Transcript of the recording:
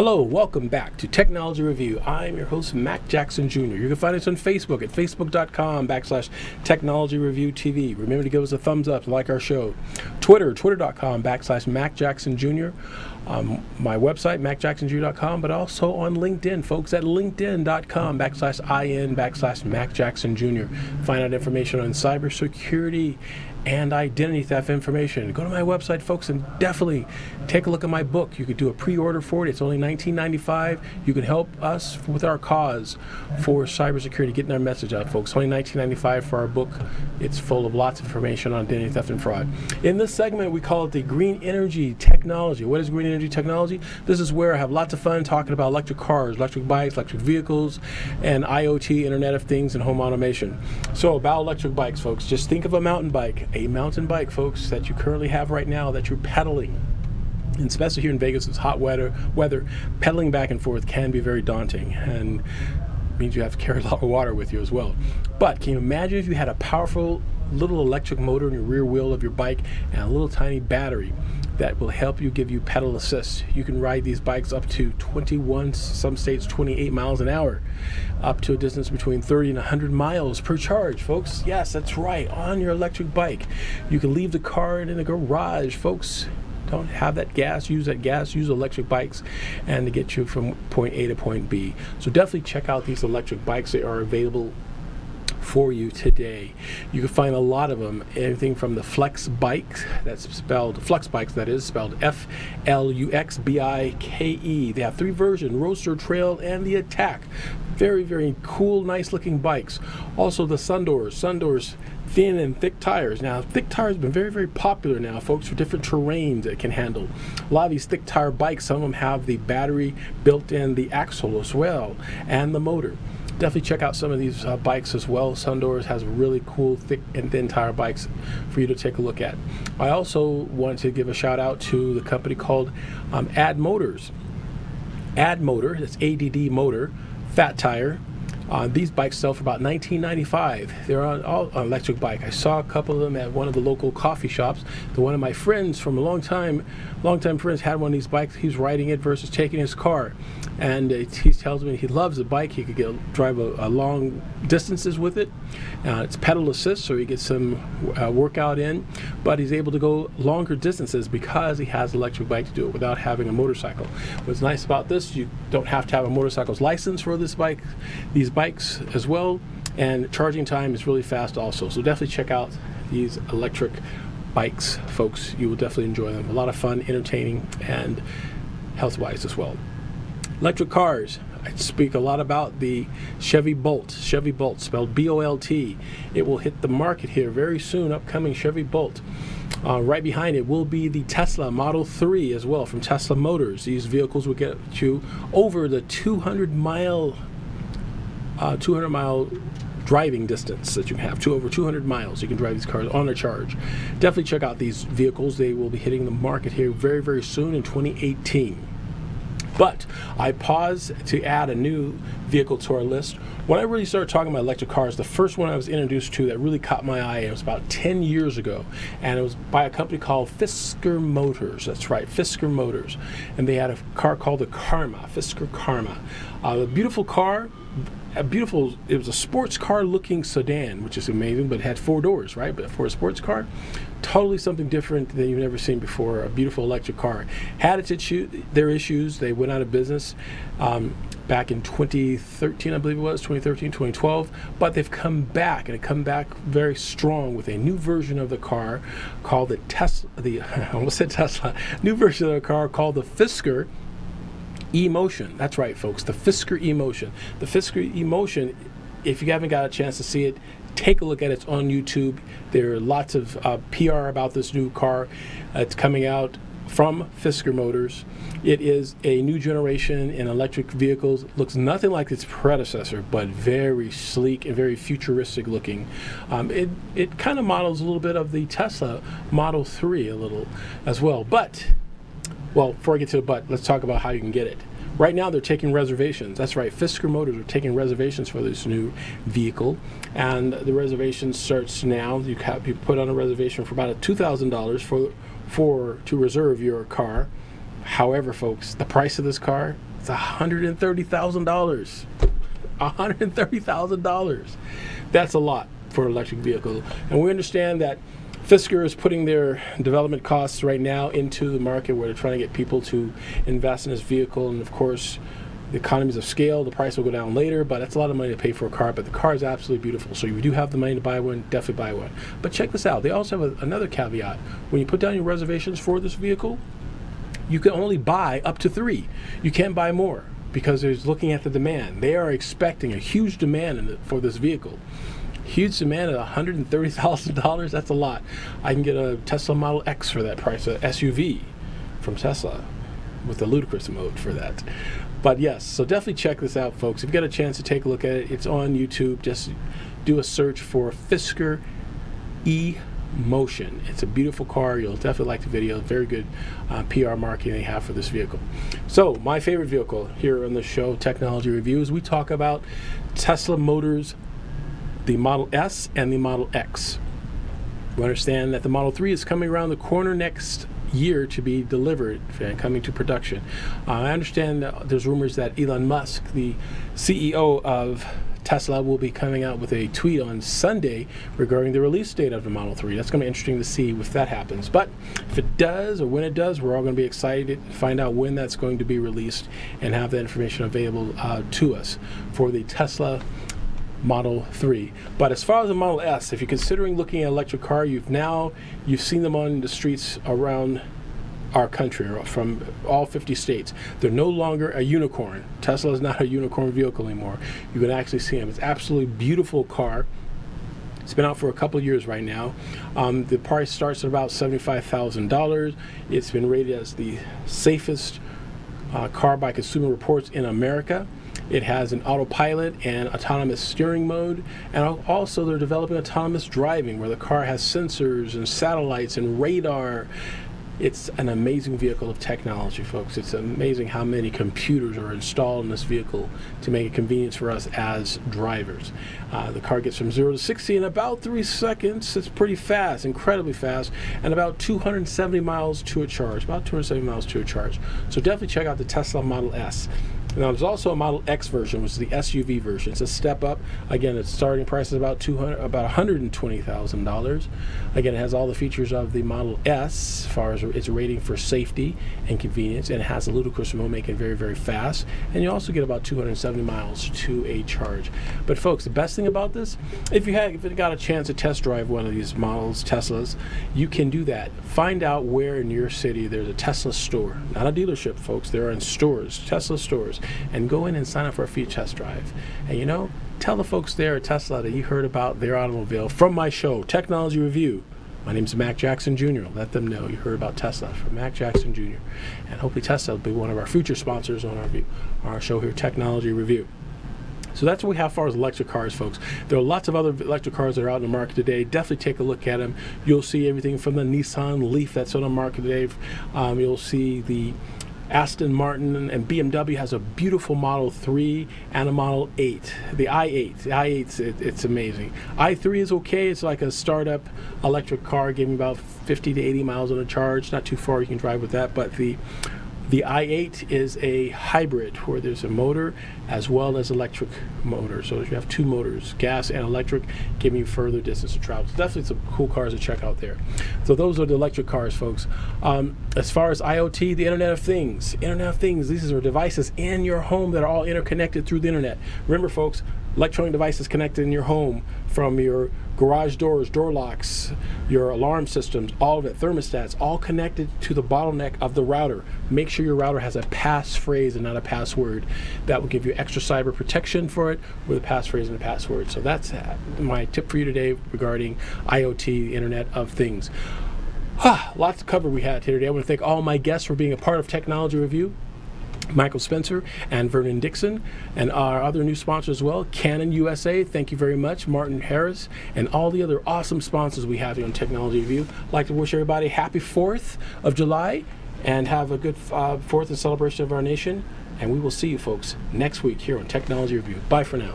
Hello, welcome back to Technology Review. I'm your host, Mac Jackson Jr. You can find us on Facebook at facebook.com/Technology Review TV. Remember to give us a thumbs up, like our show. twitter.com/Mac Jackson Jr. My website, macjacksonjr.com, but also on LinkedIn, folks, at linkedin.com/IN/Mac Jackson Jr. Find out information on cybersecurity and identity theft information. Go to my website, folks, and definitely take a look at my book. You could do a pre-order for it. It's only $19.95. You can help us with our cause for cybersecurity, getting our message out, folks. Only $19.95 for our book. It's full of lots of information on identity theft and fraud. In this segment, we call it the Green Energy Technology. What is Green Energy Technology? This is where I have lots of fun talking about electric cars, electric bikes, electric vehicles, and IoT, Internet of Things, and home automation. So about electric bikes, folks, just think of a mountain bike, folks, that you currently have right now that you're pedaling. And especially here in Vegas, it's hot weather, pedaling back and forth can be very daunting and means you have to carry a lot of water with you as well. But can you imagine if you had a powerful little electric motor in your rear wheel of your bike and a little tiny battery that will help you, give you pedal assist? You can ride these bikes up to 21, some states 28 miles an hour, up to a distance between 30 and 100 miles per charge, folks. Yes, that's right, on your electric bike. You can leave the car in the garage, folks. Don't have that gas, use electric bikes and to get you from point A to point B. So definitely check out these electric bikes. They are available for you today. You can find a lot of them, everything from the Flex Bikes, that's spelled Flux Bikes, that is spelled FLUXBIKE. They have three versions: Roadster, Trail, and the Attack. Very, very cool, nice looking bikes. Also the Sundoors, thin and thick tires. Now, thick tires have been very, very popular now, folks, for different terrains it can handle. A lot of these thick tire bikes, some of them have the battery built in the axle as well, and the motor. Definitely check out some of these bikes as well. Sundoors has really cool thick and thin tire bikes for you to take a look at. I also want to give a shout out to the company called Add Motors. Add Motor, that's ADD Motor, fat tire. These bikes sell for about $19.95. They're on all electric bike. I saw a couple of them at one of the local coffee shops. One of my friends from a long time friends had one of these bikes. He's riding it versus taking his car, and he tells me he loves the bike. He could drive a long distances with it. It's pedal assist, so he gets some workout in, but he's able to go longer distances because he has an electric bike to do it without having a motorcycle. What's nice about this, you don't have to have a motorcycle's license for this bike. These bikes as well, and charging time is really fast also. So definitely check out these electric bikes, folks. You will definitely enjoy them. A lot of fun, entertaining, and health-wise as well. Electric cars. I speak a lot about the Chevy Bolt, spelled Bolt. It will hit the market here very soon, upcoming Chevy Bolt. Right behind it will be the Tesla Model 3 as well from Tesla Motors. These vehicles will get you over the 200-mile driving distance that you can have, to over 200 miles. You can drive these cars on a charge. Definitely check out these vehicles. They will be hitting the market here very, very soon in 2018. But I paused to add a new vehicle to our list. When I really started talking about electric cars, the first one I was introduced to that really caught my eye, it was about 10 years ago, and it was by a company called Fisker Motors. That's right, Fisker Motors. And they had a car called the Karma, Fisker Karma. A beautiful car. It was a sports car looking sedan, which is amazing, but it had 4 doors, right? But for a sports car, totally something different than you've never seen before. A beautiful electric car. Had their issues. They went out of business back in 2013, I believe it was, 2012. But they've come back, and come back very strong with a new version of the car called the Tesla. I almost said Tesla. New version of the car called the Fisker E-Motion. That's right, folks, the Fisker E-Motion. The Fisker E-Motion, if you haven't got a chance to see it, take a look at it. It's on YouTube. There are lots of PR about this new car. It's coming out from Fisker Motors. It is a new generation in electric vehicles. Looks nothing like its predecessor, but very sleek and very futuristic looking. It kind of models a little bit of the Tesla Model 3 a little as well. Well, before I get to the but, let's talk about how you can get it. Right now, they're taking reservations. That's right, Fisker Motors are taking reservations for this new vehicle, and the reservation starts now. You put on a reservation for about $2,000 to reserve your car. However, folks, the price of this car, It's $130,000. $130,000. That's a lot for an electric vehicle. And we understand that Fisker is putting their development costs right now into the market where they're trying to get people to invest in this vehicle. And of course, the economies of scale, the price will go down later, but that's a lot of money to pay for a car. But the car is absolutely beautiful. So if you do have the money to buy one, definitely buy one. But check this out. They also have another caveat. When you put down your reservations for this vehicle, you can only buy up to 3. You can't buy more because they're looking at the demand. They are expecting a huge demand for this vehicle. Huge demand at $130,000. That's a lot. I can get a Tesla Model X for that price, a SUV from Tesla with the ludicrous mode for that. But yes, so definitely check this out, folks. If you get a chance to take a look at it, it's on YouTube. Just do a search for Fisker E-Motion. It's a beautiful car. You'll definitely like the video. Very good PR marketing they have for this vehicle. So my favorite vehicle here on the show, Technology Reviews, we talk about Tesla Motors, the Model S and the Model X. We understand that the Model 3 is coming around the corner next year to be delivered and coming to production. I understand that there's rumors that Elon Musk, the CEO of Tesla, will be coming out with a tweet on Sunday regarding the release date of the Model 3. That's going to be interesting to see if that happens. But if it does, or when it does, we're all going to be excited to find out when that's going to be released and have that information available to us for the Tesla Model 3. But as far as the Model S, if you're considering looking at an electric car, you've seen them on the streets around our country, or from all 50 states. They're no longer a unicorn. Tesla is not a unicorn vehicle anymore. You can actually see them. It's an absolutely beautiful car. It's been out for a couple of years right now. The price starts at about $75,000. It's been rated as the safest car by Consumer Reports in America. It has an autopilot and autonomous steering mode, and also they're developing autonomous driving where the car has sensors and satellites and radar. It's an amazing vehicle of technology, folks. It's amazing how many computers are installed in this vehicle to make it convenient for us as drivers. The car gets from 0 to 60 in about 3 seconds. It's pretty fast, incredibly fast, and about 270 miles to a charge, So definitely check out the Tesla Model S. Now, there's also a Model X version, which is the SUV version. It's a step up. Again, its starting price is about $120,000. Again, it has all the features of the Model S, as far as its rating for safety and convenience, and it has a ludicrous mode, making it very, very fast. And you also get about 270 miles to a charge. But folks, the best thing about this, if you got a chance to test drive one of these models, Teslas, you can do that. Find out where in your city there's a Tesla store. Not a dealership, folks. They're in stores, Tesla stores. And go in and sign up for a free test drive. And tell the folks there at Tesla that you heard about their automobile from my show, Technology Review. My name's Mac Jackson Jr. Let them know you heard about Tesla from Mac Jackson Jr. And hopefully Tesla will be one of our future sponsors on our show here, Technology Review. So that's what we have as far as electric cars, folks. There are lots of other electric cars that are out in the market today. Definitely take a look at them. You'll see everything from the Nissan Leaf that's on the market today. You'll see the Aston Martin, and BMW has a beautiful Model 3 and a Model 8. The i8. The i8's it's amazing. i3 is okay. It's like a startup electric car, giving about 50 to 80 miles on a charge. Not too far you can drive with that, but the i8 is a hybrid where there's a motor as well as electric motor. So you have 2 motors, gas and electric, giving you further distance to travel. So definitely some cool cars to check out there. So those are the electric cars, folks. As far as IoT, the Internet of Things. These are devices in your home that are all interconnected through the internet. Remember, folks, electronic devices connected in your home, from your garage doors, door locks, your alarm systems, all of it, thermostats, all connected to the bottleneck of the router. Make sure your router has a passphrase and not a password. That will give you extra cyber protection for it with a passphrase and a password. So that's my tip for you today regarding IoT, the Internet of Things. Lots to cover we had here today. I want to thank all my guests for being a part of Technology Review. Michael Spencer and Vernon Dixon, and our other new sponsors as well, Canon USA, thank you very much, Martin Harris, and all the other awesome sponsors we have here on Technology Review. I'd like to wish everybody a happy 4th of July, and have a good 4th and celebration of our nation, and we will see you folks next week here on Technology Review. Bye for now.